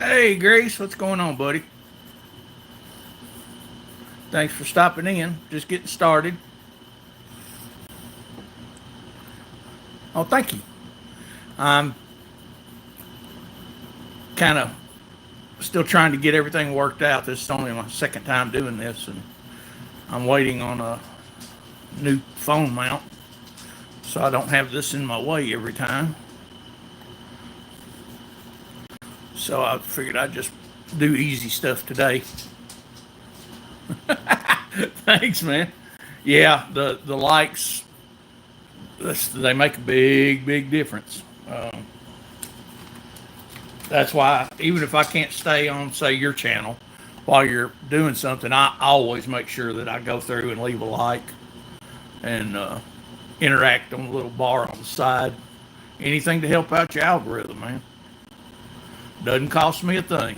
Hey, Grace, what's going on, buddy? Thanks for stopping in. Just getting started. Oh, thank you. I'm kind of still trying to get everything worked out. This is only my second time doing this, and I'm waiting on a new phone mount so I don't have this in my way every time. So I figured I'd just do easy stuff today. Thanks, man. Yeah, the likes, they make a big difference. That's why even if I can't stay on, say, your channel while you're doing something, I always make sure that I go through and leave a like and interact on the little bar on the side. Anything to help out your algorithm, man. Doesn't cost me a thing.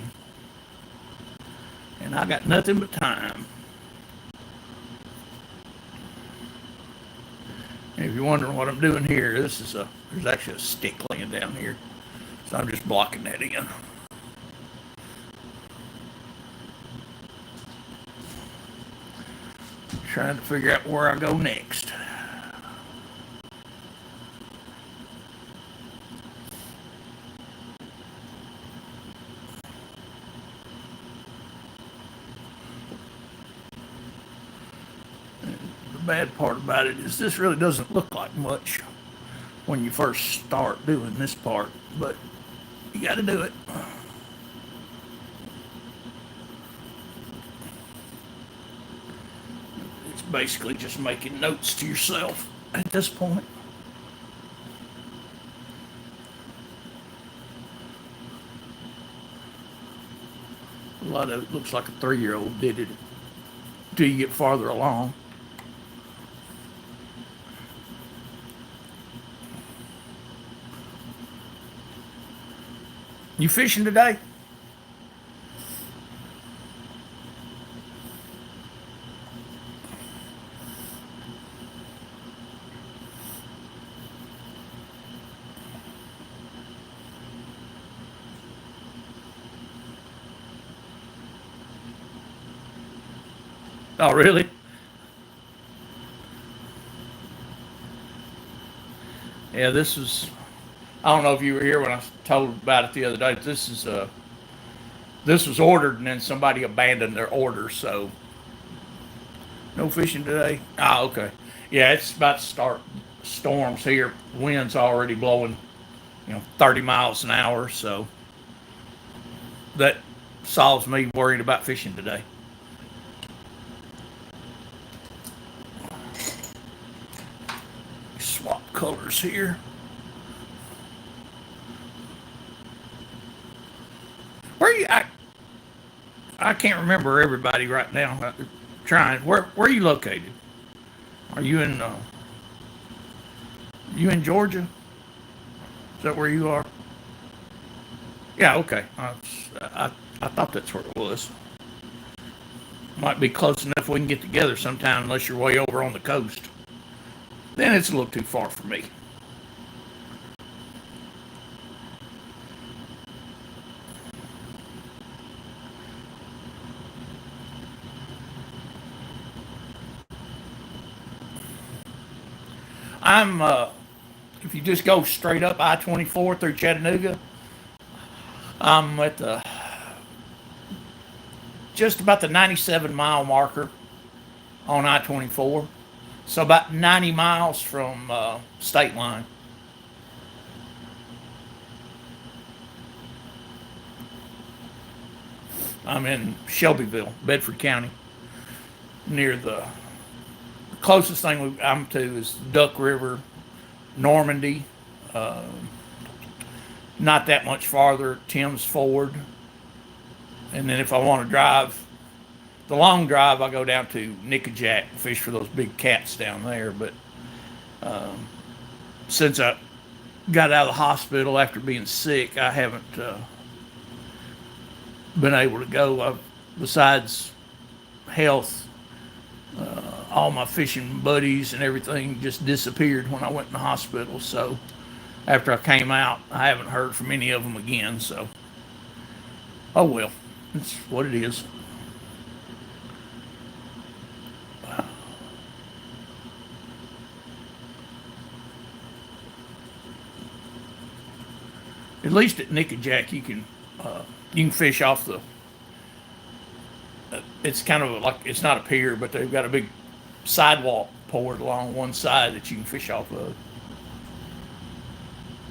And I got nothing but time. And if you're wondering what I'm doing here, there's actually a stick laying down here. So I'm just blocking that in. Trying to figure out where I go next. The bad part about it is this really doesn't look like much when you first start doing this part, but you got to do it. It's basically just making notes to yourself at this point. A lot of it looks like a 3-year-old did it until you get farther along. You fishing today? Oh, really? Yeah, this is. I don't know if you were here when I told about it the other day. This was ordered and then somebody abandoned their order, so no fishing today. Ah, okay. Yeah, it's about to start storms here. Wind's already blowing, 30 miles an hour, so that solves me worried about fishing today. Swap colors here. Where you? I can't remember everybody right now. Trying. Where are you located? Are you in Georgia? Is that where you are? Yeah. Okay. I thought that's where it was. Might be close enough we can get together sometime, unless you're way over on the coast. Then it's a little too far for me. I'm. If you just go straight up I-24 through Chattanooga, I'm at the just about the 97-mile marker on I-24. So about 90 miles from state line. I'm in Shelbyville, Bedford County, near the closest thing I'm to is Duck River, Normandy. Uh, Not that much farther, Tim's Ford. And then if I want to drive the long drive, I go down to Nickajack and fish for those big cats down there. But since I got out of the hospital after being sick, I haven't been able to go. Besides health, all my fishing buddies and everything just disappeared when I went in the hospital. So after I came out, I haven't heard from any of them again. So Oh well, it's what it is. At least at Nickajack, you can fish off the. It's kind of like it's not a pier, but they've got a big sidewalk poured along one side that you can fish off of.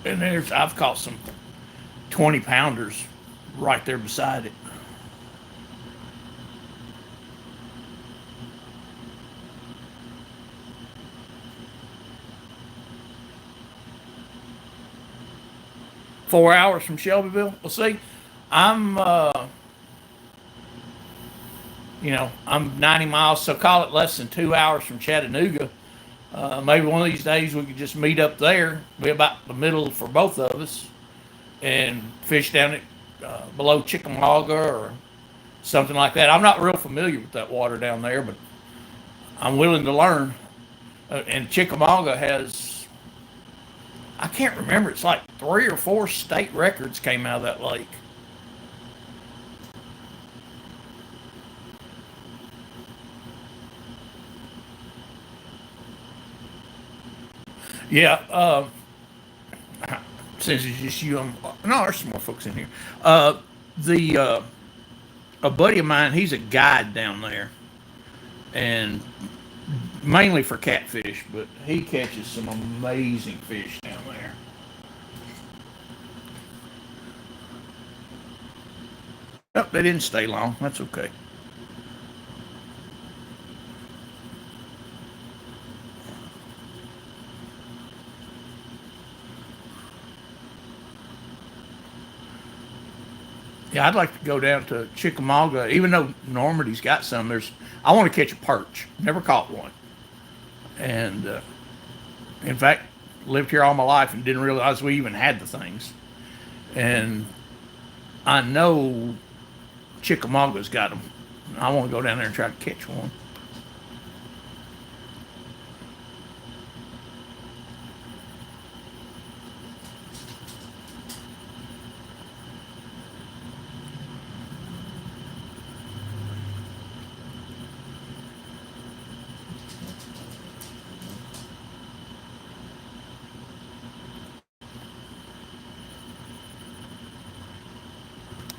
And I've caught some 20 pounders right there beside it. 4 hours from Shelbyville. Well, see, I'm I'm 90 miles, so call it less than 2 hours from Chattanooga. Maybe one of these days we could just meet up there, be about the middle for both of us, and fish down it below Chickamauga or something like that. I'm not real familiar with that water down there, but I'm willing to learn. And Chickamauga has, I can't remember, it's like 3 or 4 state records came out of that lake. Yeah, since it's just you, no, there's some more folks in here. The A buddy of mine, he's a guide down there, and mainly for catfish, but he catches some amazing fish down there. Oh, they didn't stay long. That's okay. Yeah, I'd like to go down to Chickamauga, even though Normandy's got some. I want to catch a perch. Never caught one, and in fact, lived here all my life and didn't realize we even had the things. And I know Chickamauga's got them. I want to go down there and try to catch one.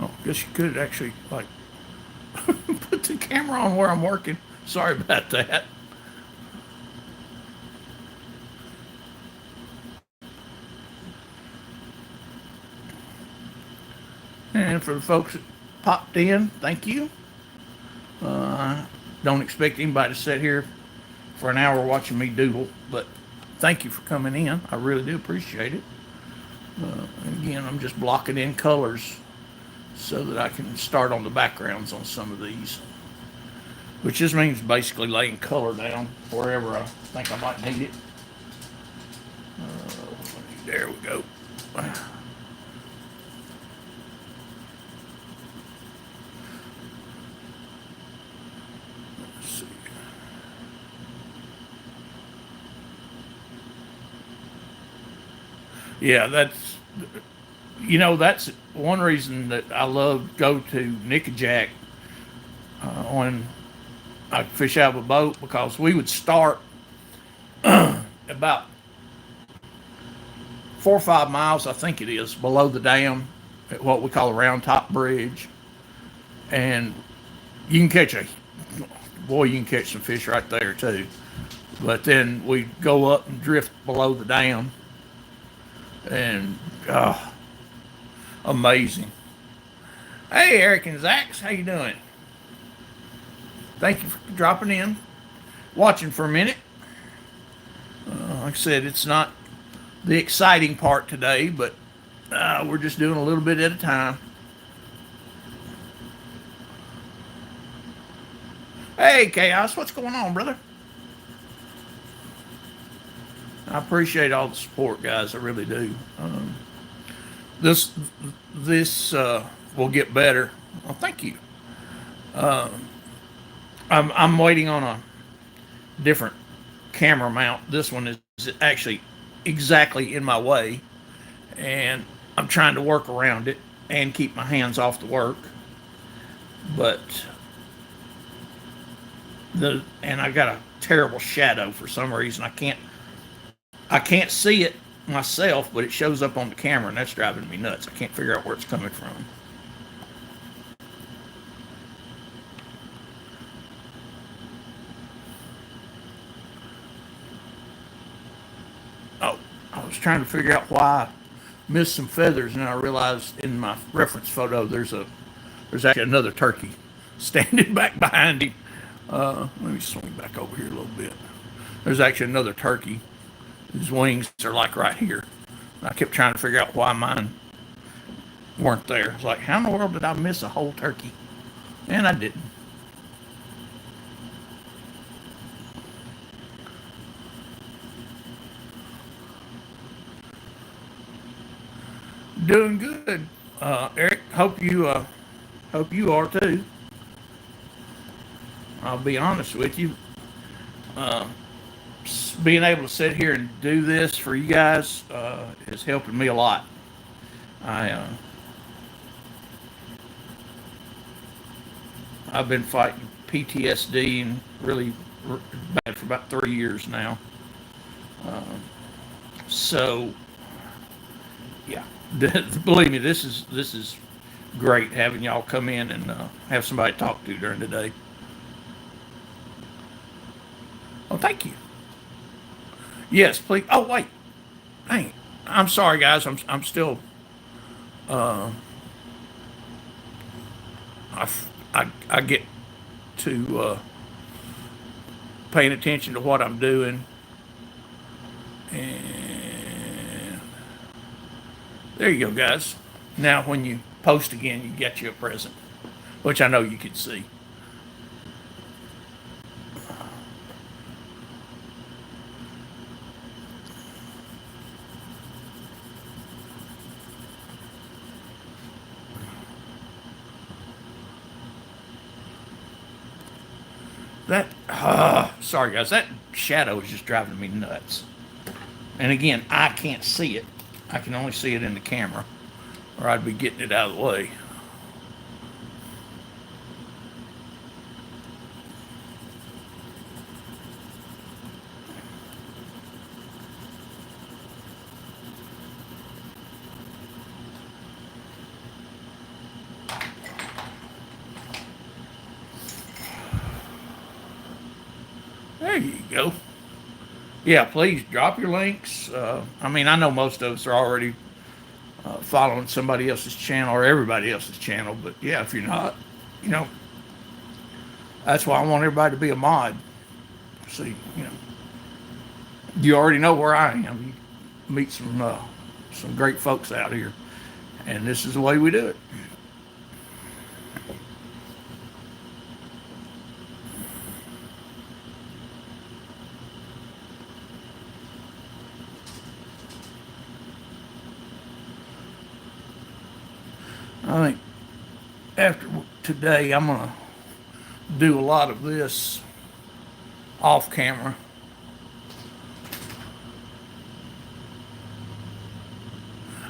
Oh, I guess you could actually like put the camera on where I'm working. Sorry about that. And for the folks that popped in, thank you. Don't expect anybody to sit here for an hour watching me doodle, but thank you for coming in. I really do appreciate it. And again, I'm just blocking in colors so that I can start on the backgrounds on some of these, which just means basically laying color down wherever I think I might need it. There we go. Let's see. Yeah, that's one reason that I love go to Nickajack when I fish out of a boat, because we would start about 4 or 5 miles, I think it is, below the dam at what we call a round top bridge, and you can catch a boy, you can catch some fish right there too. But then we go up and drift below the dam, and amazing. Hey, Eric and Zax, how you doing? Thank you for dropping in, watching for a minute. Like I said, it's not the exciting part today, but we're just doing a little bit at a time. Hey, Chaos, what's going on, brother? I appreciate all the support, guys. I really do. This this will get better. Well, thank you. I'm waiting on a different camera mount. This one is actually exactly in my way, and I'm trying to work around it and keep my hands off the work. but and I got a terrible shadow for some reason. I can't see it myself, but it shows up on the camera, and that's driving me nuts. I can't figure out where it's coming from. Oh, I was trying to figure out why I missed some feathers, and I realized in my reference photo there's actually another turkey standing back behind him. Let me swing back over here a little bit. There's actually another turkey. His wings are like right here. I kept trying to figure out why mine weren't there. It's like, how in the world did I miss a whole turkey? And I didn't. Doing good, Eric. Hope you are too. I'll be honest with you. Uh, Being able to sit here and do this for you guys is helping me a lot. I I've been fighting PTSD and really bad for about 3 years now. So yeah, believe me, this is great having y'all come in and have somebody to talk to during the day. Oh, thank you. Yes, please. Oh, wait. Dang. I'm sorry, guys. I'm still. Uh, I get to paying attention to what I'm doing, and there you go, guys. Now, when you post again, you get you a present, which I know you can see. That. Sorry, guys. That shadow is just driving me nuts. And again, I can't see it. I can only see it in the camera, or I'd be getting it out of the way. There you go. Yeah, please drop your links. I mean, I know most of us are already following somebody else's channel or everybody else's channel, but yeah, if you're not, you know, that's why I want everybody to be a mod. See, you already know where I am. You meet some great folks out here, and this is the way we do it. I think after today, I'm gonna do a lot of this off camera.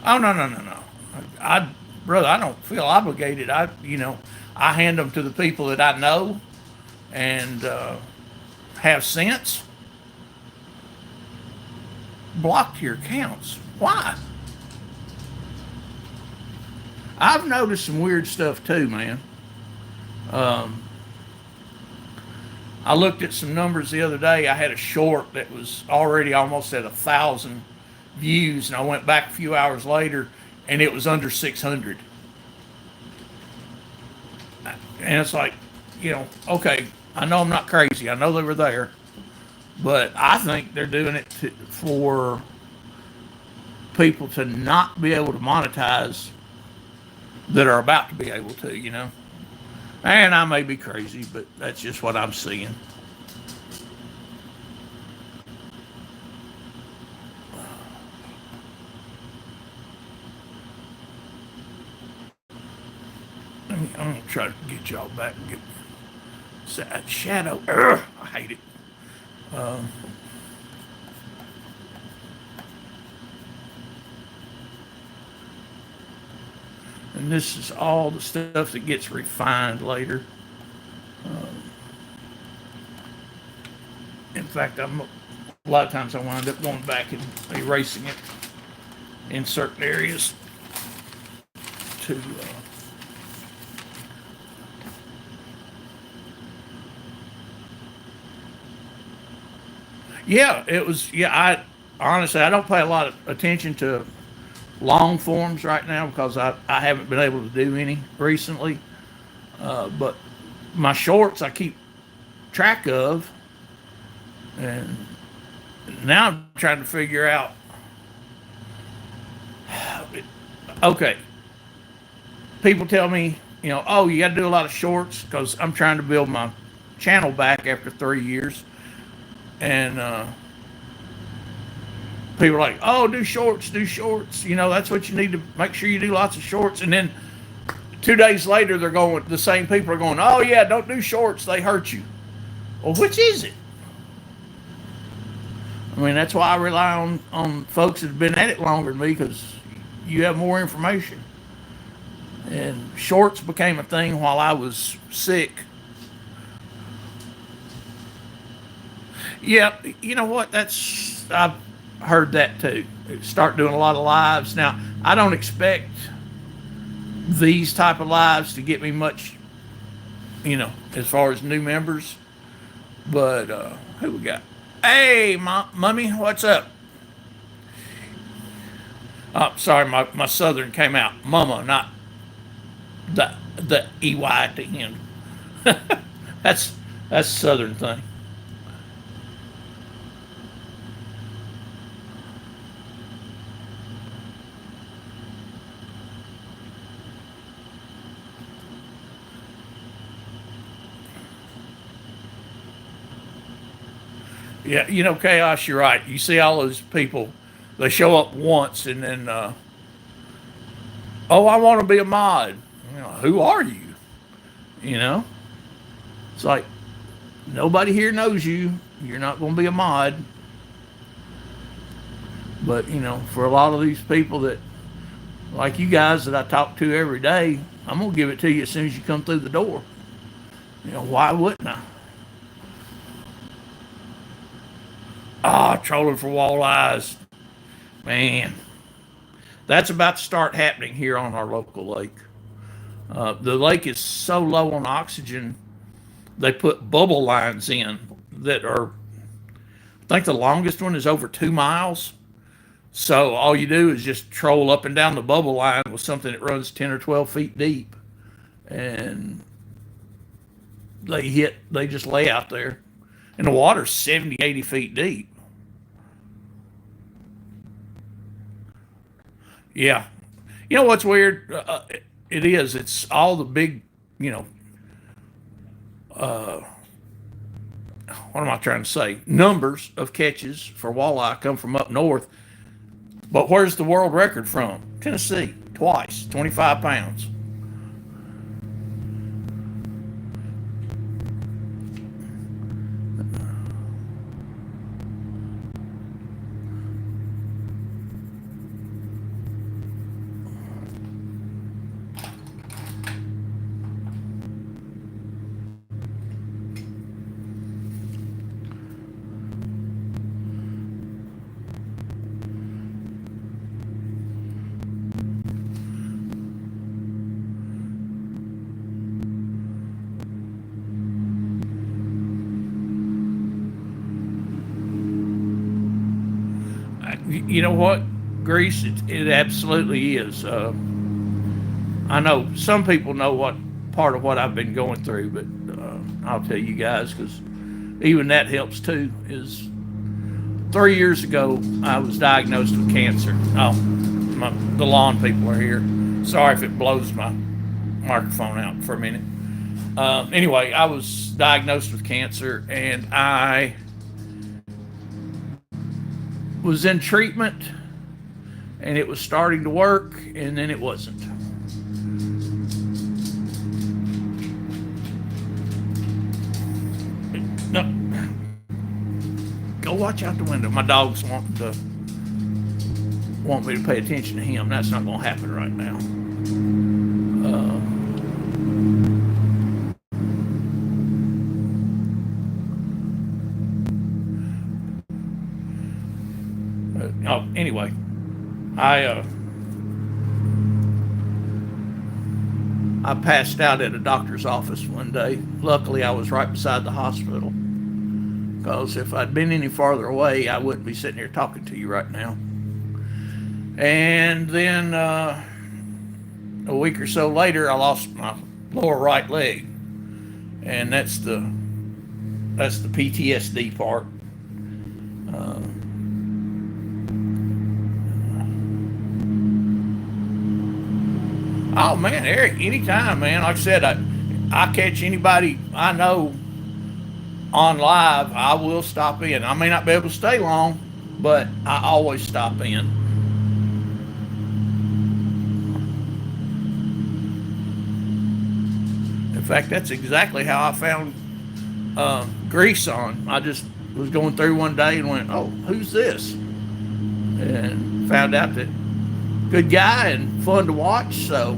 Oh, no, no, no, no. Brother, I don't feel obligated. I hand them to the people that I know and have sense. Block your accounts. Why? I've noticed some weird stuff too, man. Um, I looked at some numbers the other day. I had a short that was already almost at 1,000 views, and I went back a few hours later, and it was under 600. And it's like, okay, I know I'm not crazy. I know they were there, but I think they're doing it for people to not be able to monetize that are about to be able to. And I may be crazy, but that's just what I'm seeing. I'm gonna try to get y'all back and get that shadow. Ugh, I hate it. Um, And this is all the stuff that gets refined later. In fact, a lot of times I wind up going back and erasing it in certain areas to. Yeah, it was. Yeah, I honestly I don't pay a lot of attention to long forms right now because I haven't been able to do any recently. But my shorts I keep track of, and now I'm trying to figure out. Okay, people tell me, oh, you got to do a lot of shorts because I'm trying to build my channel back after 3 years, and people are like, oh, do shorts, do shorts. That's what you need to make sure you do lots of shorts. And then 2 days later, the same people are going, oh, yeah, don't do shorts. They hurt you. Well, which is it? I mean, that's why I rely on folks that have been at it longer than me because you have more information. And shorts became a thing while I was sick. Yeah, you know what? I've heard that too. Start doing a lot of lives. Now, I don't expect these type of lives to get me much, as far as new members. But who we got? Hey, Mummy, what's up? Oh, sorry, my southern came out. Mama, not the EY at the end. that's a southern thing. Yeah, Chaos, you're right. You see all those people, they show up once and then, oh, I want to be a mod. Who are you? You know, it's like nobody here knows you. You're not going to be a mod. But, for a lot of these people that, like you guys that I talk to every day, I'm going to give it to you as soon as you come through the door. Why wouldn't I? Ah, trolling for walleyes. Man, that's about to start happening here on our local lake. The lake is so low on oxygen, they put bubble lines in that are, I think the longest one is over 2 miles. So all you do is just troll up and down the bubble line with something that runs 10 or 12 feet deep. And they just lay out there. And the water's 70, 80 feet deep. Yeah. You know what's weird? It's all the big, what am I trying to say? Numbers of catches for walleye come from up north. But where's the world record from? Tennessee, twice, 25 pounds. You know what, Grease? It absolutely is. I know some people know what part of what I've been going through, but I'll tell you guys because even that helps too. Is 3 years ago I was diagnosed with cancer. Oh, the lawn people are here. Sorry if it blows my microphone out for a minute. Anyway, I was diagnosed with cancer, and I was in treatment, and it was starting to work, and then it wasn't. No, go watch out the window. My dog's want me to pay attention to him. That's not going to happen right now. anyway, I I passed out at a doctor's office one day. Luckily, I was right beside the hospital. Because if I'd been any farther away, I wouldn't be sitting here talking to you right now. And then a week or so later, I lost my lower right leg, and that's the PTSD part. Uh, oh man, Eric, anytime, man. Like I said, I catch anybody I know on live, I will stop in. I may not be able to stay long, but I always stop in. In fact, that's exactly how I found Grease on. I just was going through one day and went, "Oh, who's this?" And found out that good guy and fun to watch. So,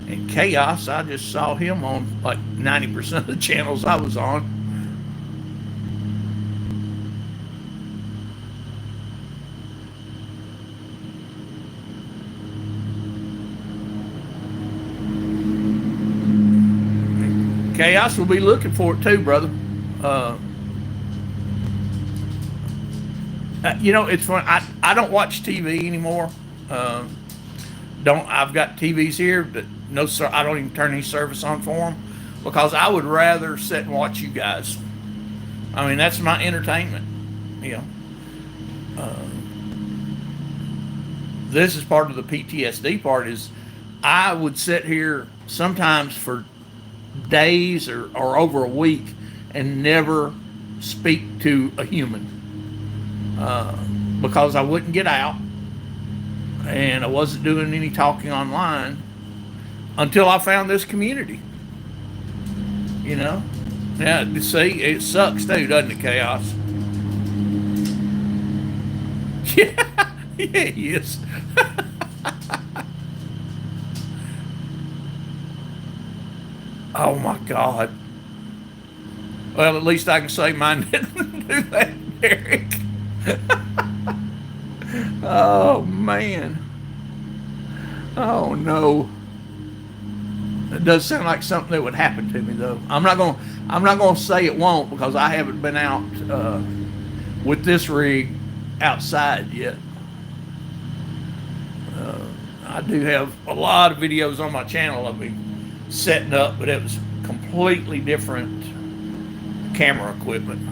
and Chaos, I just saw him on like 90% of the channels I was on. Chaos will be looking for it too, brother. Uh, it's fun. I don't watch TV anymore. Uh, don't I've got TVs here that no sir I don't even turn any service on for them because I would rather sit and watch you guys. I mean that's my entertainment. You know, uh, this is part of the PTSD part. Is I would sit here sometimes for days or over a week and never speak to a human uh, because I wouldn't get out and I wasn't doing any talking online until I found this community. You know, yeah. See, it sucks too, doesn't it, Chaos? Yeah, yeah, he is. Oh my God. Well, at least I can say mine didn't do that, Eric. Oh man. Oh no. It does sound like something that would happen to me, though. I'm not gonna say it won't because I haven't been out with this rig outside yet. Uh, I do have a lot of videos on my channel of me setting up, but it was completely different camera equipment.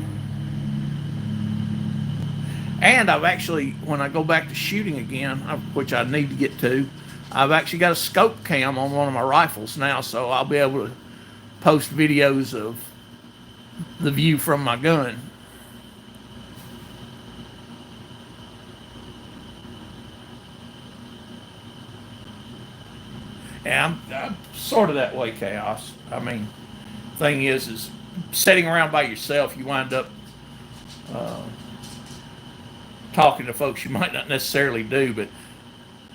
And I've actually, when I go back to shooting again, which I need to get to, I've actually got a scope cam on one of my rifles now, so I'll be able to post videos of the view from my gun. And I'm sort of that way, Chaos. I mean, thing is sitting around by yourself, you wind up uh, talking to folks you might not necessarily do. But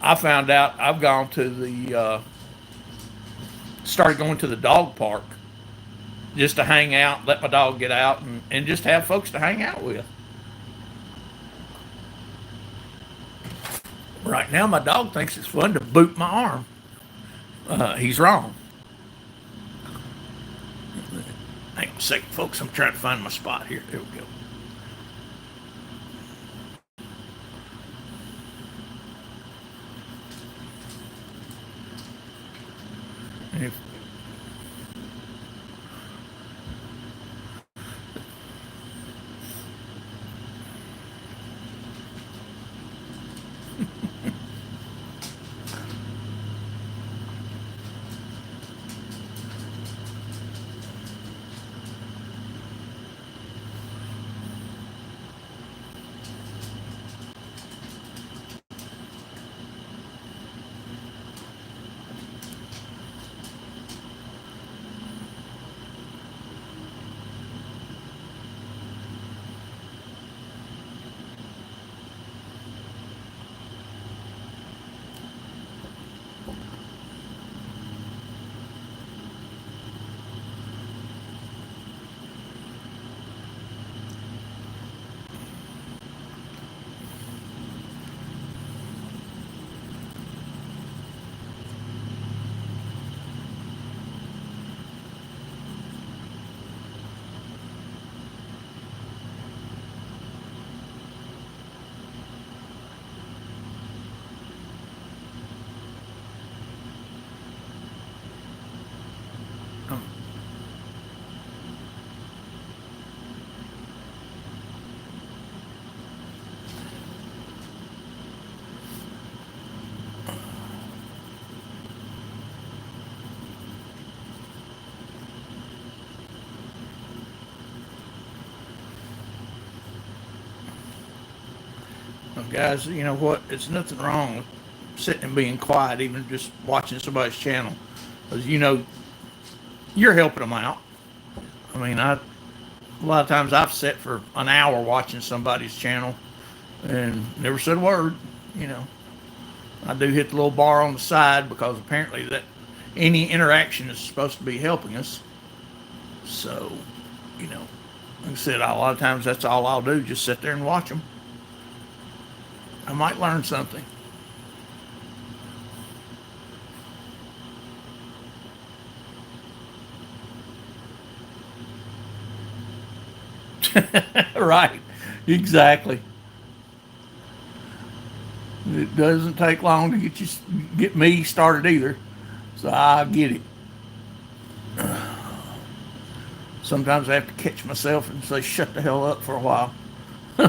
I found out I've gone to started going to the dog park just to hang out, let my dog get out, and just have folks to hang out with. Right now, my dog thinks it's fun to boot my arm. He's wrong. Hang on a second, folks. I'm trying to find my spot here. There we go. If, Well, guys, you know what? It's nothing wrong with sitting and being quiet, even just watching somebody's channel, because you're helping them out. I mean, a lot of times I've sat for an hour watching somebody's channel and never said a word. You know, I do hit the little bar on the side because apparently that any interaction is supposed to be helping us. So, you know, like I said, a lot of times that's all I'll do, just sit there and watch them. I might learn something. Right, exactly. It doesn't take long to get me started either, so I get it. Sometimes I have to catch myself and say, "Shut the hell up" for a while,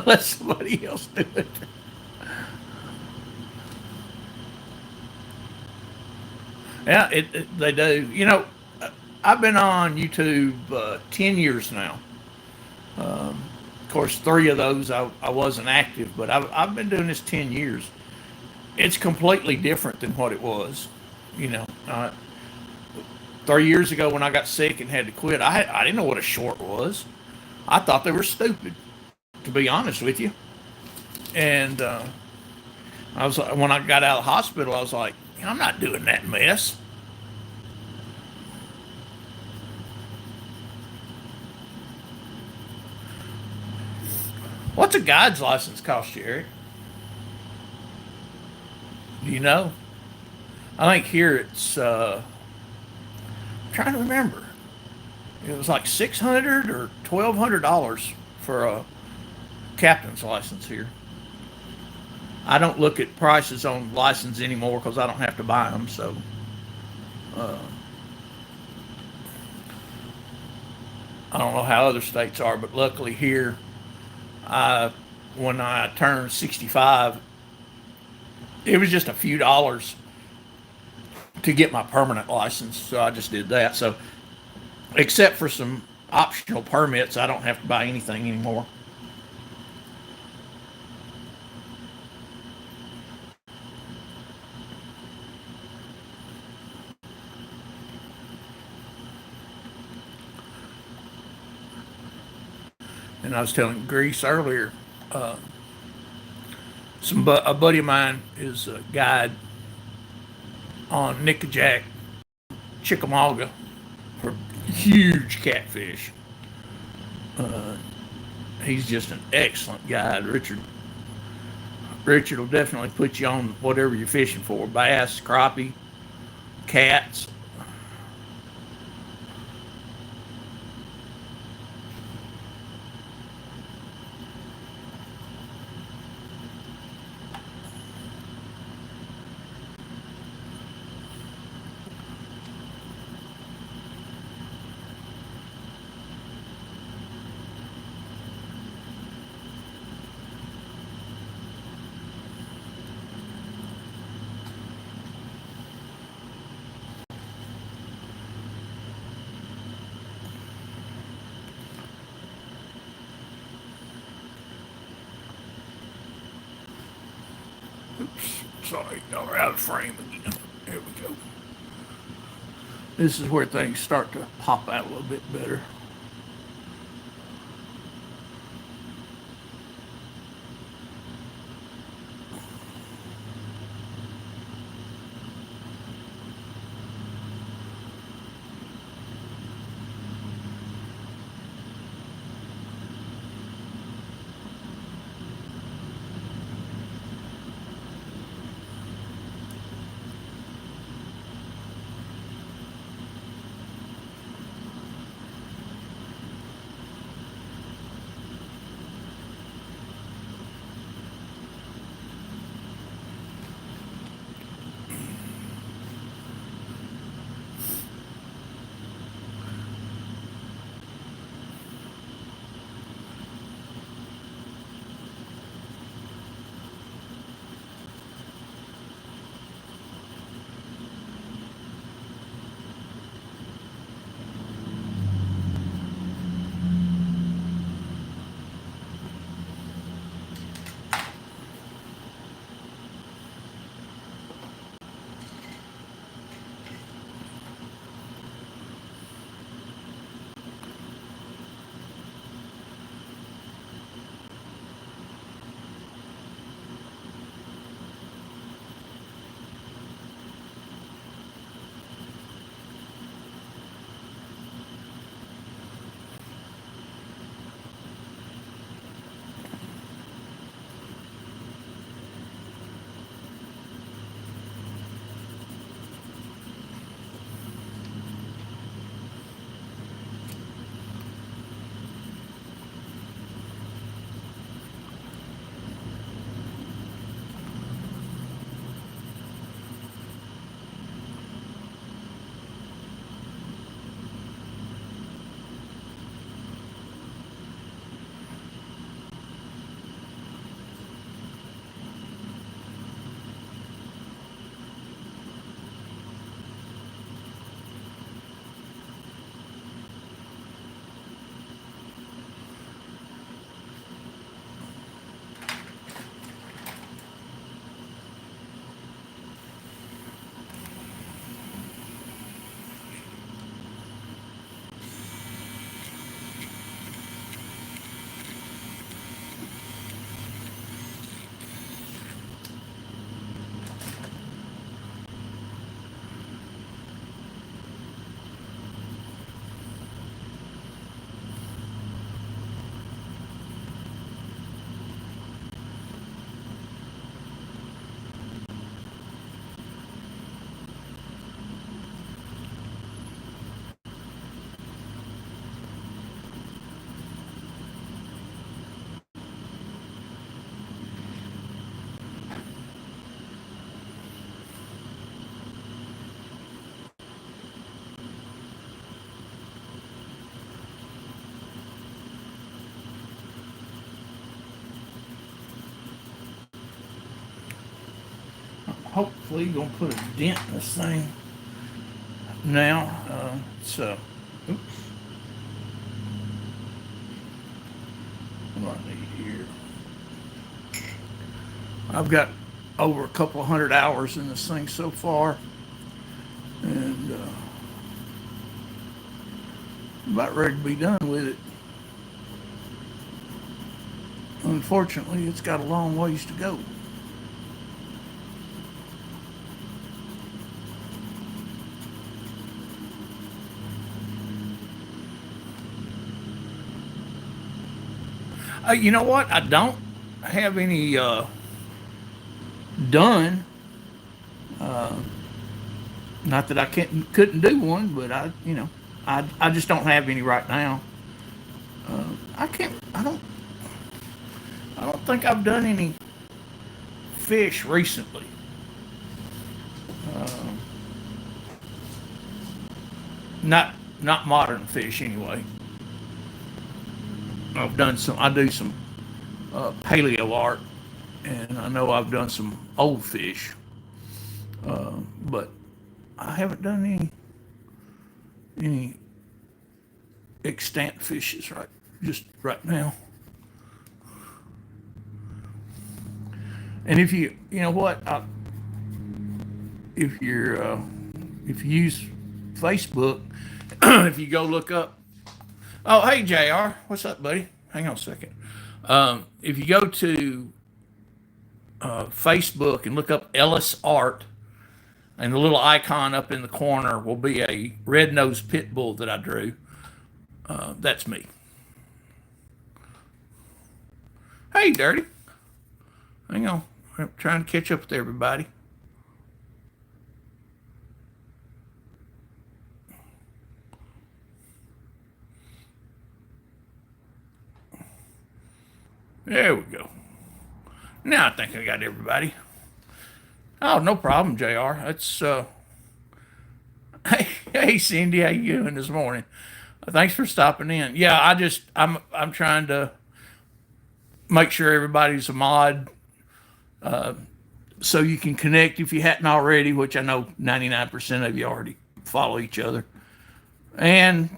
let somebody else do it. Yeah, they do. I've been on YouTube 10 years now. Of course, three of those I wasn't active, but I've been doing this 10 years. It's completely different than what it was. You know, 3 years ago when I got sick and had to quit, I didn't know what a short was. I thought they were stupid, to be honest with you. And when I got out of the hospital, I was like, I'm not doing that mess. What's a guide's license cost you, Eric? Do you know? I think here it's I'm trying to remember. It was like $600 or $1,200 for a captain's license here. I don't look at prices on license anymore because I don't have to buy them. So uh, I don't know how other states are, but luckily here, I when I turned 65, it was just a few dollars to get my permanent license. So I just did that. So except for some optional permits, I don't have to buy anything anymore. And I was telling Grease earlier, uh, a buddy of mine is a guide on Nickajack, Chickamauga for huge catfish. Uh, he's just an excellent guide. Richard will definitely put you on whatever you're fishing for: bass, crappie, cats. Oops, sorry, y'all are out of frame again. There we go. This is where things start to pop out a little bit better. hopefully gonna put a dent in this thing now. Oops, what do I need here? I've got over a couple of hundred hours in this thing so far, and about ready to be done with it. Unfortunately, it's got a long ways to go. You know what? I don't have any done. Not that I couldn't do one, but I just don't have any right now. I can't. I don't think I've done any fish recently. Not not modern fish anyway. I've done some. I do some paleo art, and I know I've done some old fish, but I haven't done any extant fishes right now. And if you know what, if you're if you use Facebook, if you go look up, oh hey Jr, what's up, buddy? Hang on a second. If you go to Facebook and look up Ellis Art, and the little icon up in the corner will be a red-nosed pit bull that I drew. That's me. Hey, Dirty. Hang on. I'm trying to catch up with everybody. There we go. Now I think I got everybody. Oh, no problem, Jr. That's hey Cindy, how you doing this morning? Thanks for stopping in. Yeah, I'm trying to make sure everybody's a mod, so you can connect if you hadn't already, which I know 99% of you already follow each other. And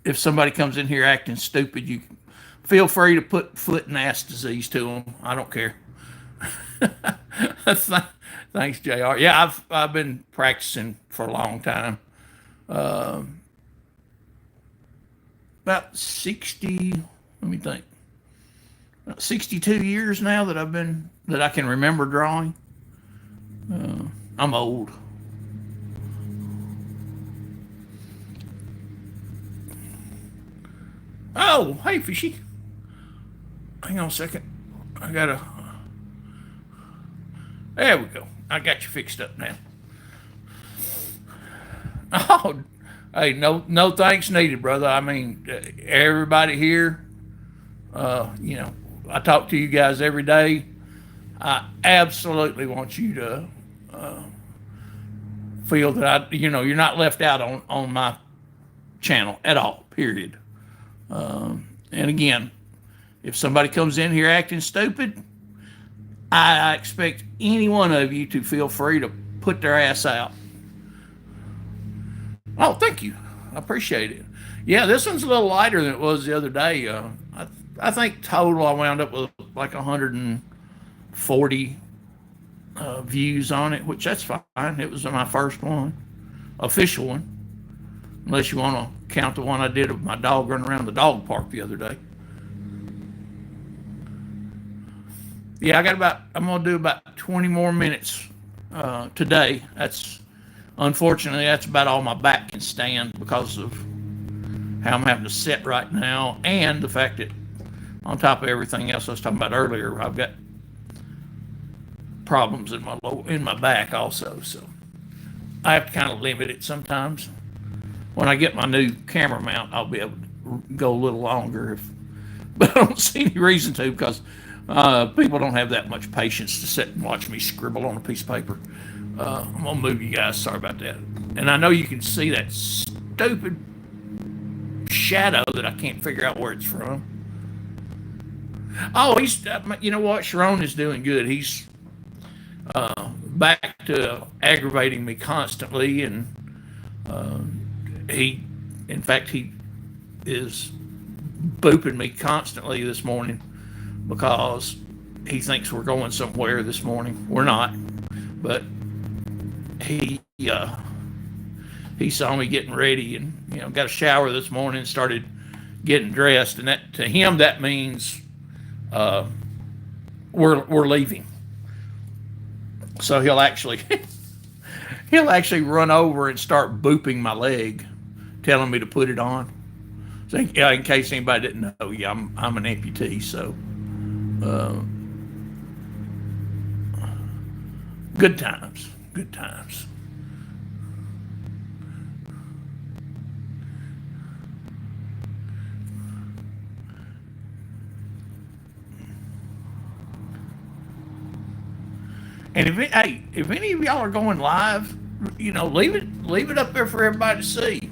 if somebody comes in here acting stupid, you feel free to put foot and ass disease to them. I don't care. Thanks, Jr. Yeah, I've been practicing for a long time. About 60. Let me think. About 62 years now that I can remember drawing. I'm old. Oh, hey, fishy. Hang on a second. I gotta. There we go. I got you fixed up now. Oh, hey, no thanks needed, brother. I mean, everybody here, I talk to you guys every day. I absolutely want you to feel that you're not left out on my channel at all, period. And again, if somebody comes in here acting stupid, I expect any one of you to feel free to put their ass out. Oh, thank you. I appreciate it. Yeah, this one's a little lighter than it was the other day. I think total I wound up with like 140 views on it, which that's fine. It was my first one, official one, unless you want to count the one I did of my dog running around the dog park the other day. Yeah, I'm going to do about 20 more minutes today. Unfortunately, that's about all my back can stand because of how I'm having to sit right now, and the fact that on top of everything else I was talking about earlier, I've got problems in my back also. So I have to kind of limit it sometimes. When I get my new camera mount, I'll be able to go a little longer, but I don't see any reason to, because people don't have that much patience to sit and watch me scribble on a piece of paper. I'm gonna move you guys. Sorry about that. And I know you can see that stupid shadow that I can't figure out where it's from. Oh, you know what? Sharon is doing good. He's back to aggravating me constantly, and he, in fact, he is booping me constantly this morning because he thinks we're going somewhere this morning. We're not, but he he saw me getting ready and got a shower this morning and started getting dressed, and that to him that means we're leaving. So he'll actually run over and start booping my leg, telling me to put it on. So in case anybody didn't know, yeah, I'm an amputee, so good times, good times. And if any of y'all are going live, leave it up there for everybody to see.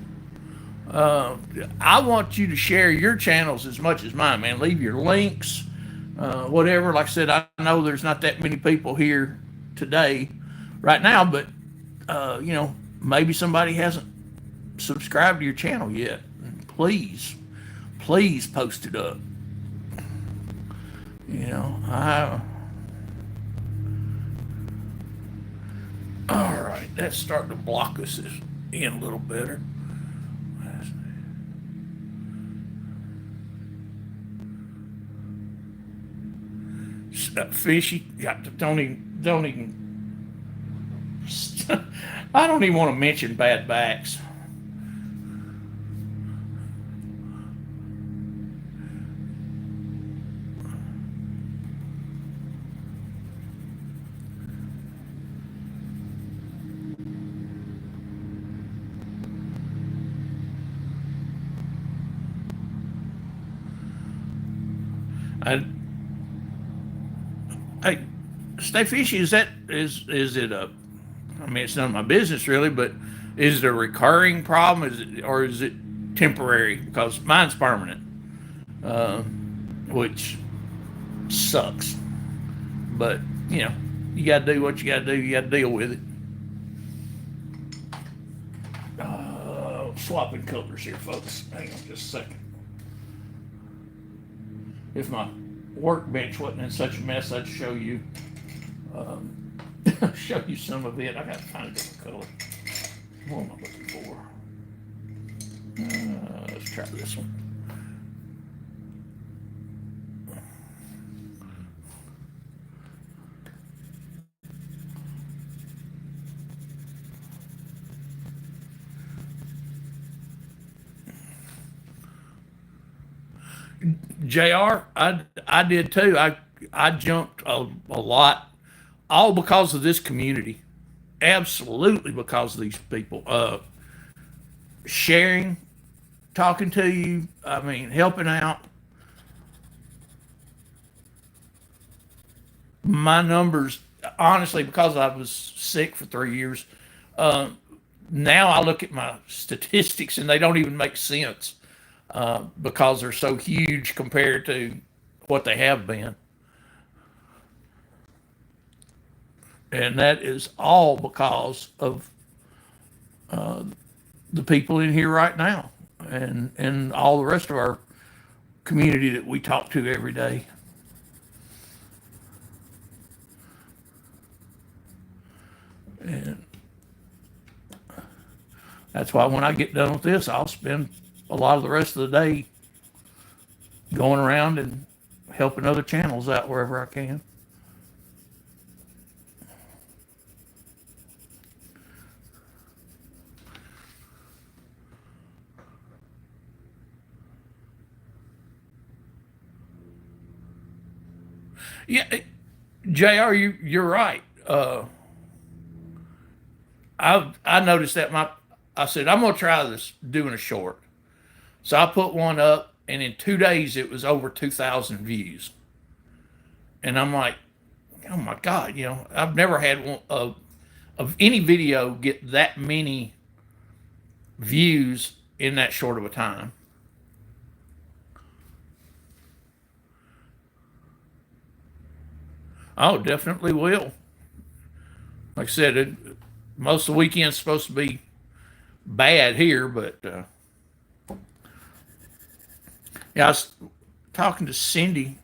I want you to share your channels as much as mine, man. Leave your links, whatever. Like I said, I know there's not that many people here today, right now, but maybe somebody hasn't subscribed to your channel yet. Please, please post it up. I. All right, that's starting to block us in a little better. Fishy, don't even. I don't even want to mention bad backs. Hey, Stay Fishy, is it a? I mean, it's none of my business really, but is it a recurring problem? Or is it temporary? Because mine's permanent, which sucks. But you got to do what you got to do. You got to deal with it. Swapping colors here, folks. Hang on just a second. If my workbench wasn't in such a mess, I'd show you show you some of it. I got to find a different color. What am I looking for? Let's try this one. JR, I did too. I jumped a lot, all because of this community. Absolutely because of these people. Sharing, talking to you, I mean, helping out. My numbers, honestly, because I was sick for 3 years, now I look at my statistics and they don't even make sense because they're so huge compared to what they have been. And that is all because of the people in here right now and all the rest of our community that we talk to every day. And that's why when I get done with this, I'll spend a lot of the rest of the day going around and helping other channels out wherever I can. Yeah, Jr., you're right. I noticed that I said I'm gonna try this doing a short. So I put one up, and in 2 days it was over 2,000 views. And I'm like, oh my God, I've never had one of any video get that many views in that short of a time. Oh, definitely will. like I said, most of the weekend's supposed to be bad here, but yeah, I was talking to Cindy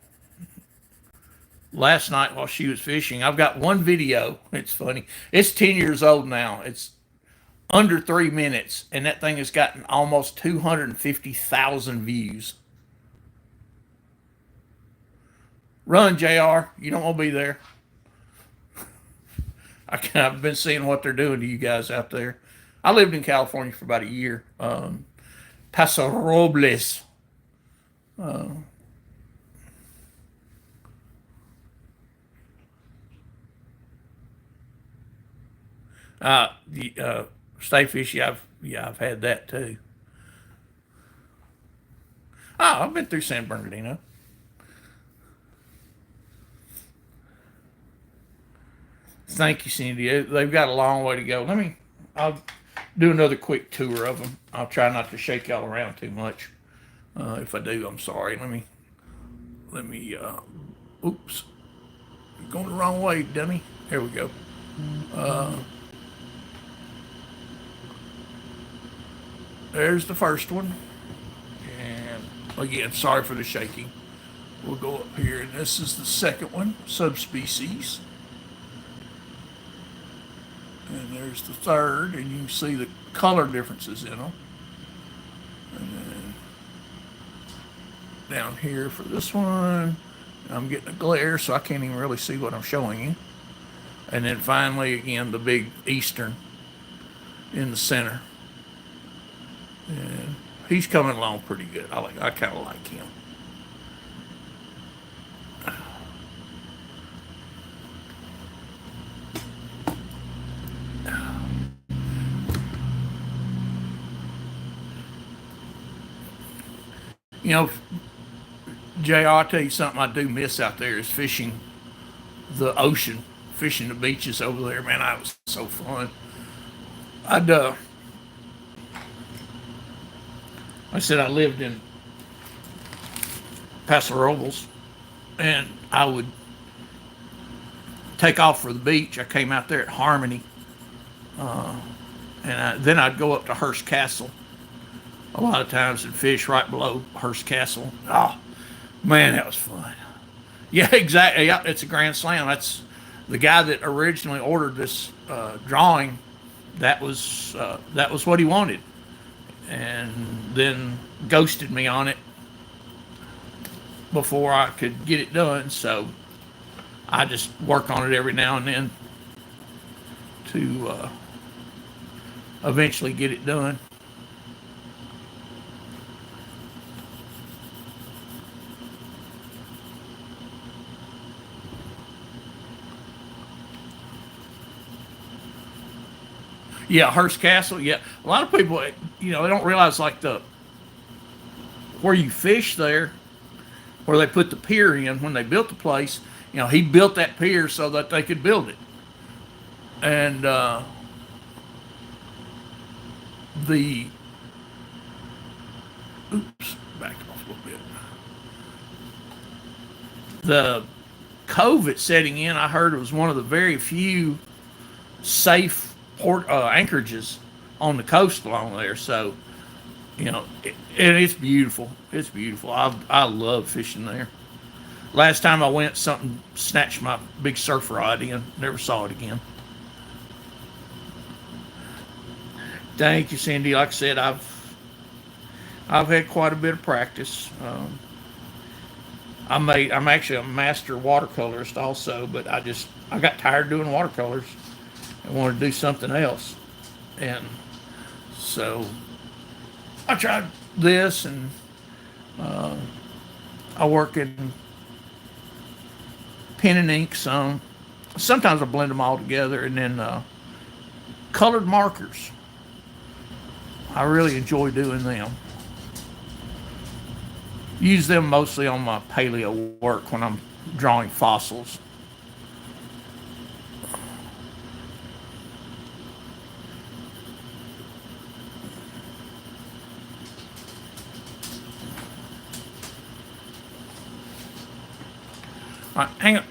last night while she was fishing. I've got one video. It's funny. It's 10 years old now. It's under 3 minutes, and that thing has gotten almost 250,000 views. Run, JR. You don't want to be there. I've been seeing what they're doing to you guys out there. I lived in California for about a year. Paso Robles. Stay fishy. I've had that too. Oh, I've been through San Bernardino. Thank you, Cindy. They've got a long way to go. I'll do another quick tour of them. I'll try not to shake y'all around too much. If I do, I'm sorry. Oops. You're going the wrong way, dummy. Here we go. There's the first one. And again, sorry for the shaking. We'll go up here, and this is the second one, subspecies. And there's the third, and you can see the color differences in them. And then down here for this one, I'm getting a glare, so I can't even really see what I'm showing you. And then finally, again, the big eastern in the center. And he's coming along pretty good. I kind of like him. You know, JR, I'll tell you something I do miss out there is fishing the ocean, fishing the beaches over there. Man, that was so fun. I said I lived in Paso Robles, and I would take off for the beach. I came out there at Harmony, and then I'd go up to Hearst Castle a lot of times and fish right below Hearst Castle. Oh, man, that was fun. Yeah, exactly. Yeah, it's a Grand Slam. That's the guy that originally ordered this drawing. That was what he wanted, and then ghosted me on it before I could get it done. So I just work on it every now and then to eventually get it done. Yeah, Hearst Castle. Yeah, a lot of people, they don't realize like where you fish there, where they put the pier in when they built the place. He built that pier so that they could build it, and back off a little bit. The COVID setting in, I heard it was one of the very few safe port anchorages on the coast along there. So, and it's beautiful. It's beautiful. I love fishing there. Last time I went, something snatched my big surf rod in. Never saw it again. Thank you, Cindy. Like I said, I've had quite a bit of practice. I'm actually a master watercolorist also, but I got tired doing watercolors. I wanted to do something else, and so I tried this, and I work in pen and ink some. Sometimes I blend them all together, and then colored markers. I really enjoy doing them. Use them mostly on my paleo work when I'm drawing fossils. All right,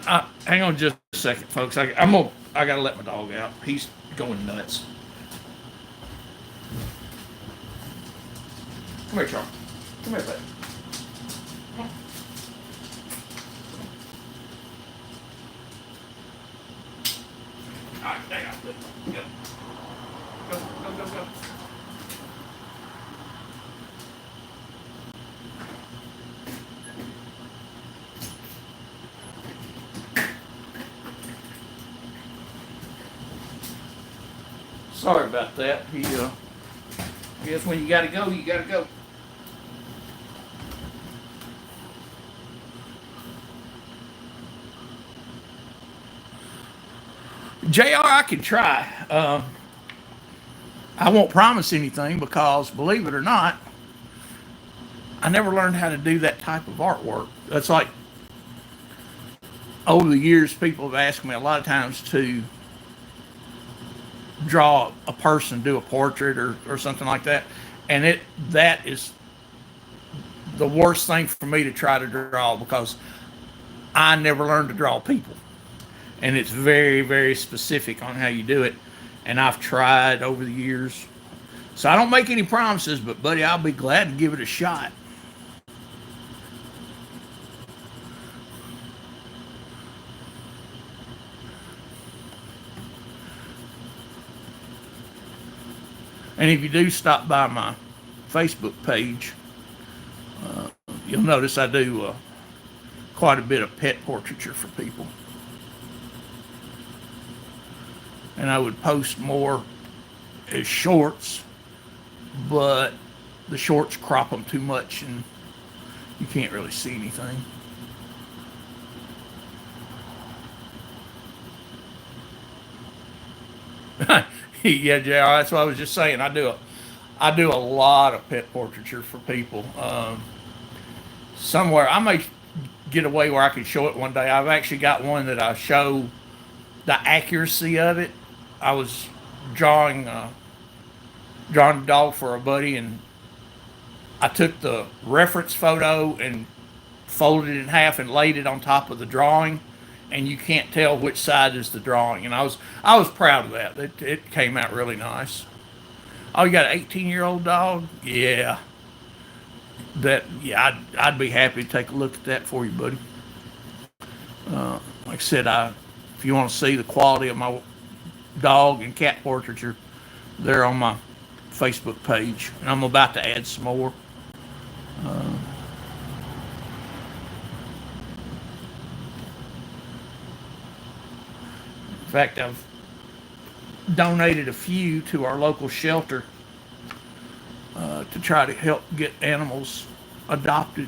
hang on just a second, folks. I gotta let my dog out. He's going nuts. Come here, Charlie. Come here, buddy. All right, hang on. Go. Go, go, go, go. Sorry about that. I guess when you gotta go, you gotta go. JR, I can try. I won't promise anything because, believe it or not, I never learned how to do that type of artwork. That's like, over the years, people have asked me a lot of times to draw a person, do a portrait or something like that. And that is the worst thing for me to try to draw because I never learned to draw people. And it's very, very specific on how you do it. And I've tried over the years. So I don't make any promises, but buddy, I'll be glad to give it a shot. And if you do stop by my Facebook page, you'll notice I do quite a bit of pet portraiture for people. And I would post more as shorts, but the shorts crop them too much and you can't really see anything. Yeah, JR, that's what I was just saying. I do a lot of pet portraiture for people. Somewhere I may get away where I can show it one day. I've actually got one that I show the accuracy of it. I was drawing drawing a dog for a buddy, and I took the reference photo and folded it in half and laid it on top of the drawing, and you can't tell which side is the drawing. And I was proud of that. It came out really nice. Oh, you got an 18-year-old dog? Yeah. I'd be happy to take a look at that for you, buddy. Like I said, if you want to see the quality of my dog and cat portraiture, they're on my Facebook page, and I'm about to add some more. In fact, I've donated a few to our local shelter to try to help get animals adopted,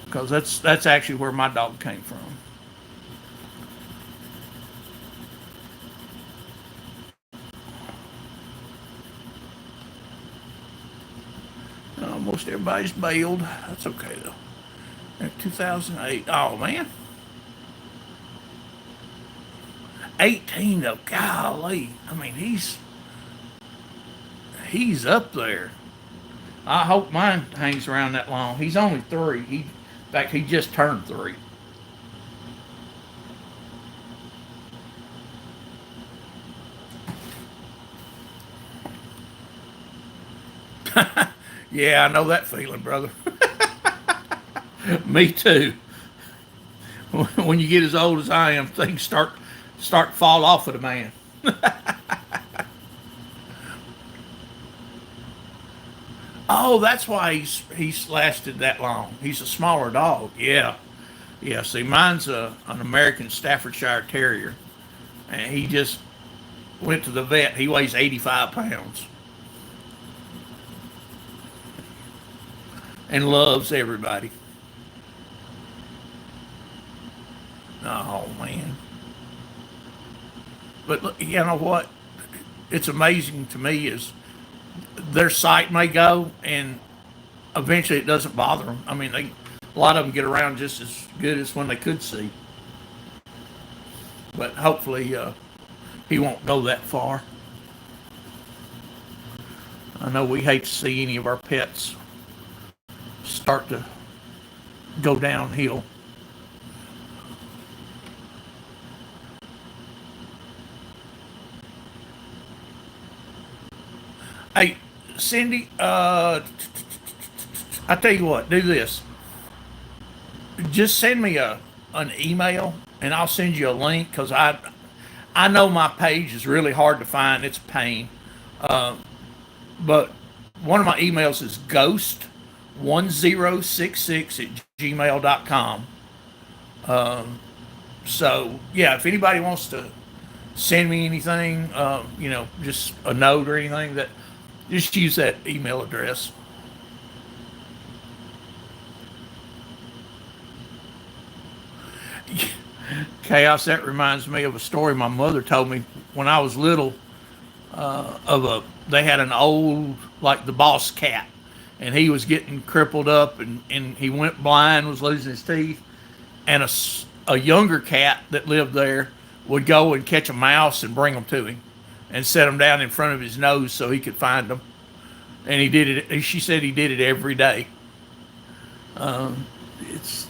because that's actually where my dog came from. Almost everybody's bailed. That's okay though. In 2008. Oh man, 18 though. Golly, I mean he's up there. I hope mine hangs around that long. He's only 3. In fact, he just turned 3. Yeah, I know that feeling, brother. Me too. When you get as old as I am, things start to fall off of the man. Oh, that's why he's lasted that long. He's a smaller dog. Yeah, yeah. See, mine's an American Staffordshire Terrier, and he just went to the vet. He weighs 85 pounds and loves everybody. Oh man. But you know what? It's amazing to me is their sight may go, and eventually it doesn't bother them. I mean, a lot of them get around just as good as when they could see. But hopefully, he won't go that far. I know we hate to see any of our pets start to go downhill. Hey, Cindy, I tell you what, do this. Just send me an email and I'll send you a link because I know my page is really hard to find. It's a pain. But one of my emails is ghost1066 at gmail.com. So, yeah, if anybody wants to send me anything, just a note or anything, that just use that email address. Chaos, that reminds me of a story my mother told me when I was little. They had an old, like the boss cat, and he was getting crippled up, and he went blind, was losing his teeth, and a younger cat that lived there would go and catch a mouse and bring them to him and set them down in front of his nose so he could find them. And he did it. She said he did it every day. It's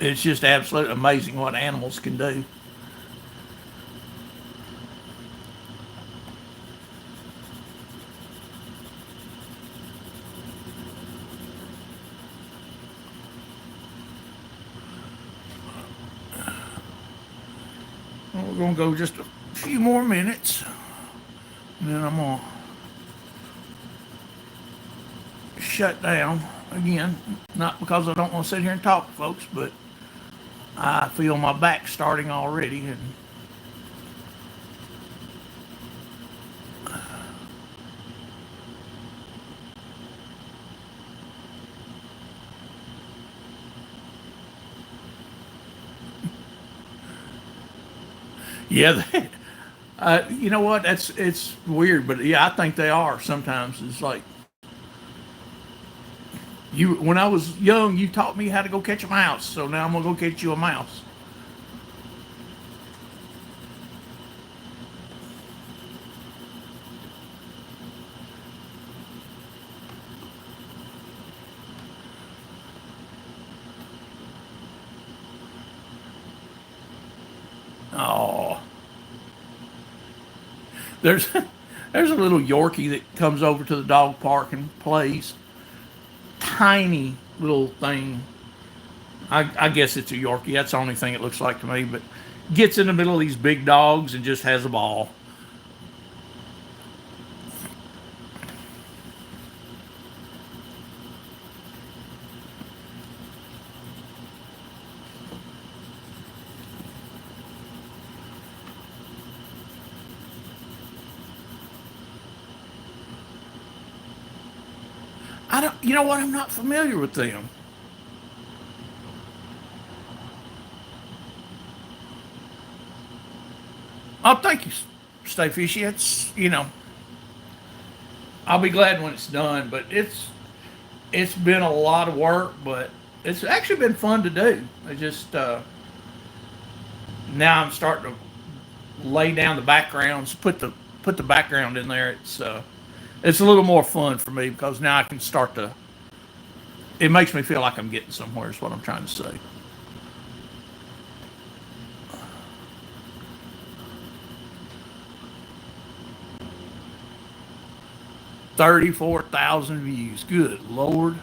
it's just absolutely amazing what animals can do. We're gonna go just a few more minutes, and then I'm gonna shut down again. Not because I don't want to sit here and talk to folks, but I feel my back starting already. And yeah, you know what? It's weird, but yeah, I think they are sometimes. It's like you when I was young, you taught me how to go catch a mouse, so now I'm gonna go catch you a mouse. Oh, there's there's a little Yorkie that comes over to the dog park and plays. Tiny little thing. I guess it's a Yorkie. That's the only thing it looks like to me. But gets in the middle of these big dogs and just has a ball. I don't. You know what? I'm not familiar with them. Oh, thank you, Stay Fishy. I'll be glad when it's done. But it's been a lot of work, but it's actually been fun to do. I just now I'm starting to lay down the backgrounds, put the background in there. It's a little more fun for me because now I can start to. It makes me feel like I'm getting somewhere. Is what I'm trying to say. 34,000 views. Good Lord.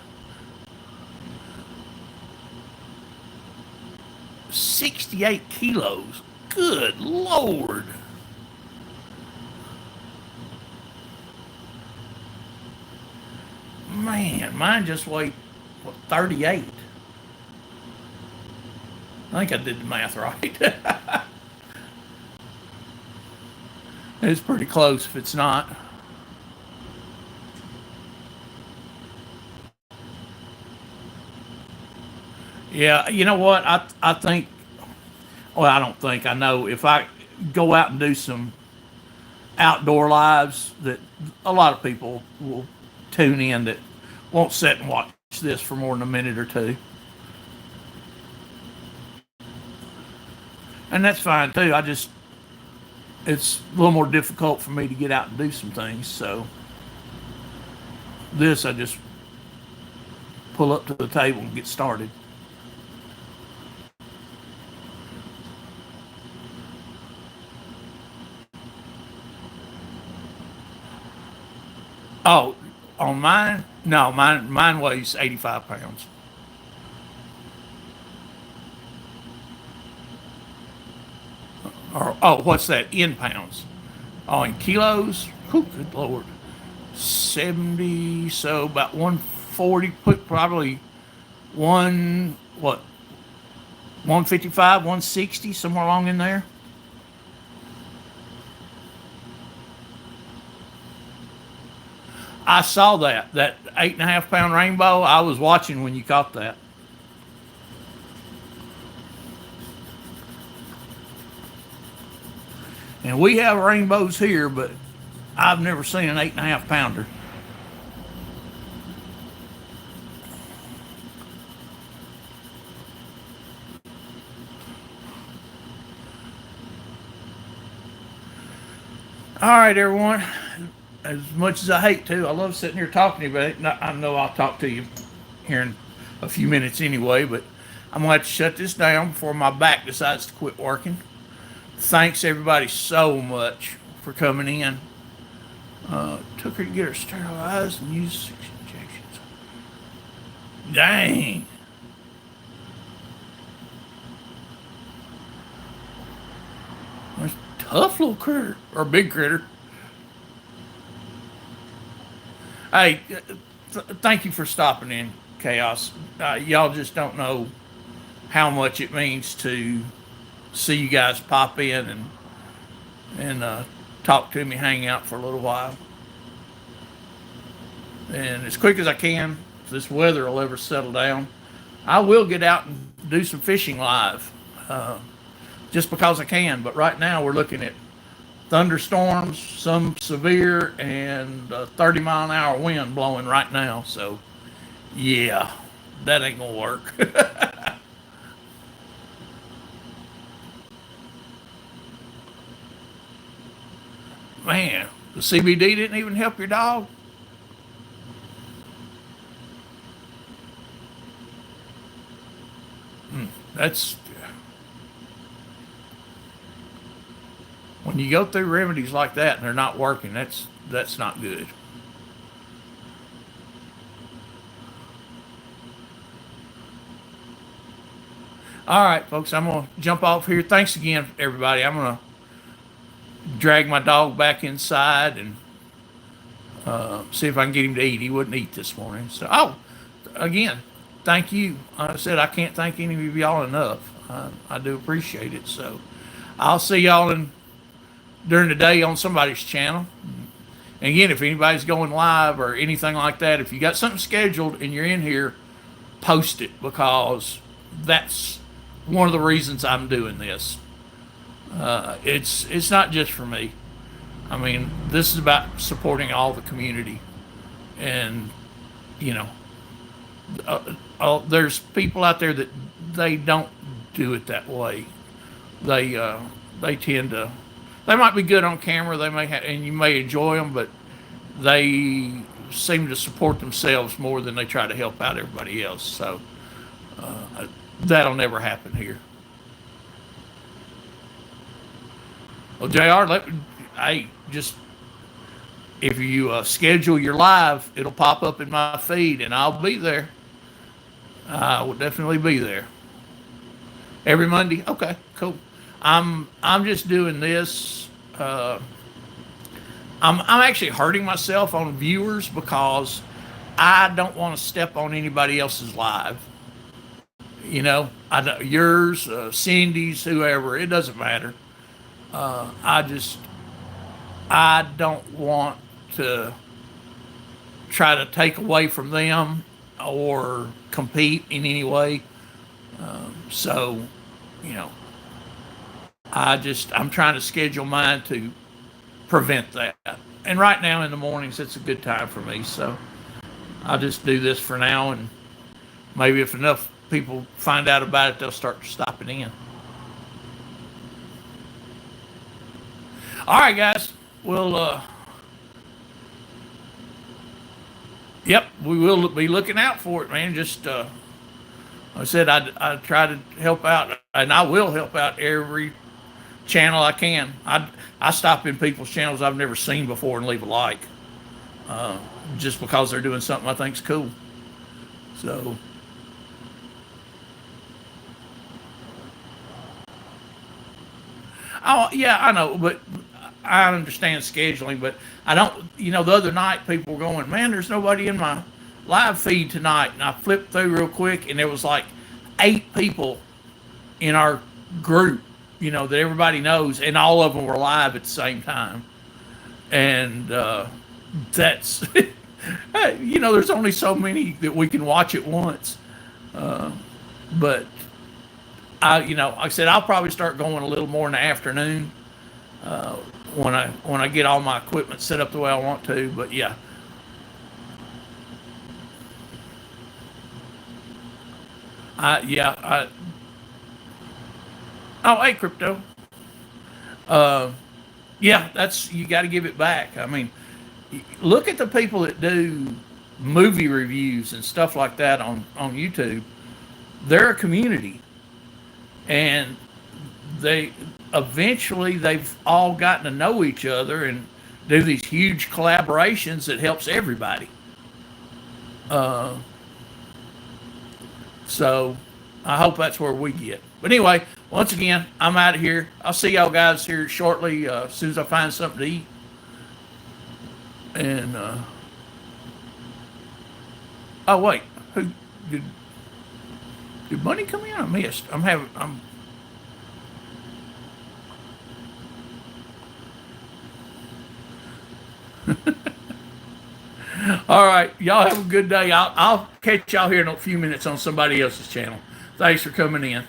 68 kilos. Good Lord. Man, mine just weighed, what, 38. I think I did the math right. It's pretty close if it's not. Yeah, you know what? I think, well, I don't think, I know if I go out and do some outdoor lives that a lot of people will tune in that won't sit and watch this for more than a minute or two. And that's fine too. It's a little more difficult for me to get out and do some things. So this, I just pull up to the table and get started. Oh, on mine? No, mine weighs 85 pounds. Or oh, what's that in pounds? Oh, in kilos? Whew, good lord, 70. So about 140. Put probably one what 155, 160, somewhere along in there. I saw that 8.5 pound rainbow. I was watching when you caught that. And we have rainbows here, but I've never seen an 8.5 pounder. All right, everyone. As much as I hate to, I love sitting here talking to you, but I know I'll talk to you here in a few minutes anyway. But I'm gonna have to shut this down before my back decides to quit working. Thanks everybody so much for coming in. Took her to get her sterilized and used 6 injections. Dang. That's a tough little critter. Or big critter. Hey, thank you for stopping in, Chaos. Y'all just don't know how much it means to see you guys pop in and talk to me, hang out for a little while. And as quick as I can, if this weather will ever settle down, I will get out and do some fishing live, uh, just because I can. But right now we're looking at thunderstorms, some severe, and a 30-mile-an-hour wind blowing right now. So, yeah, that ain't gonna work. Man, the CBD didn't even help your dog. That's when you go through remedies like that and they're not working. That's not good. All right, folks, I'm gonna jump off here. Thanks again, everybody. I'm gonna drag my dog back inside and see if I can get him to eat. He wouldn't eat this morning. So, oh, again, thank you. I said I can't thank any of y'all enough. I do appreciate it. So, I'll see y'all during the day on somebody's channel. And again, if anybody's going live or anything like that, if you got something scheduled and you're in here, post it because that's one of the reasons I'm doing this. It's not just for me. I mean, this is about supporting all the community, and you know, there's people out there that they don't do it that way. They they tend to. They might be good on camera. They may and you may enjoy them, but they seem to support themselves more than they try to help out everybody else. So that'll never happen here. Well, Jr. I just if you schedule your live, it'll pop up in my feed, and I'll be there. I will definitely be there every Monday. Okay, cool. I'm just doing this. I'm actually hurting myself on viewers because I don't want to step on anybody else's live. You know, yours, Cindy's, whoever. It doesn't matter. I just I don't want to try to take away from them or compete in any way. So, you know, I'm trying to schedule mine to prevent that. And right now in the mornings, it's a good time for me. So I'll just do this for now. And maybe if enough people find out about it, they'll start stopping in. All right, guys. We'll, yep, we will be looking out for it, man. Just, I said I try to help out, and I will help out every channel I can. I stop in people's channels I've never seen before and leave a like. just because they're doing something I think's cool. So, oh yeah, I know, but I understand scheduling, but I don't. The other night people were going, man, there's nobody in my live feed tonight, and I flipped through real quick, and there was like 8 people in our group, that everybody knows, and all of them were live at the same time, and that's. There's only so many that we can watch at once, but like I said, I'll probably start going a little more in the afternoon when I get all my equipment set up the way I want to. But yeah, I oh hey crypto, yeah, that's you got to give it back. I mean, look at the people that do movie reviews and stuff like that on YouTube. They're a community, and they they've all gotten to know each other and do these huge collaborations that helps everybody. Uh, so I hope that's where we get. But anyway, once again, I'm out of here. I'll see y'all guys here shortly as soon as I find something to eat. And oh wait, who did did Bunny come in? I missed. I'm all right. Y'all have a good day. I'll catch y'all here in a few minutes on somebody else's channel. Thanks for coming in.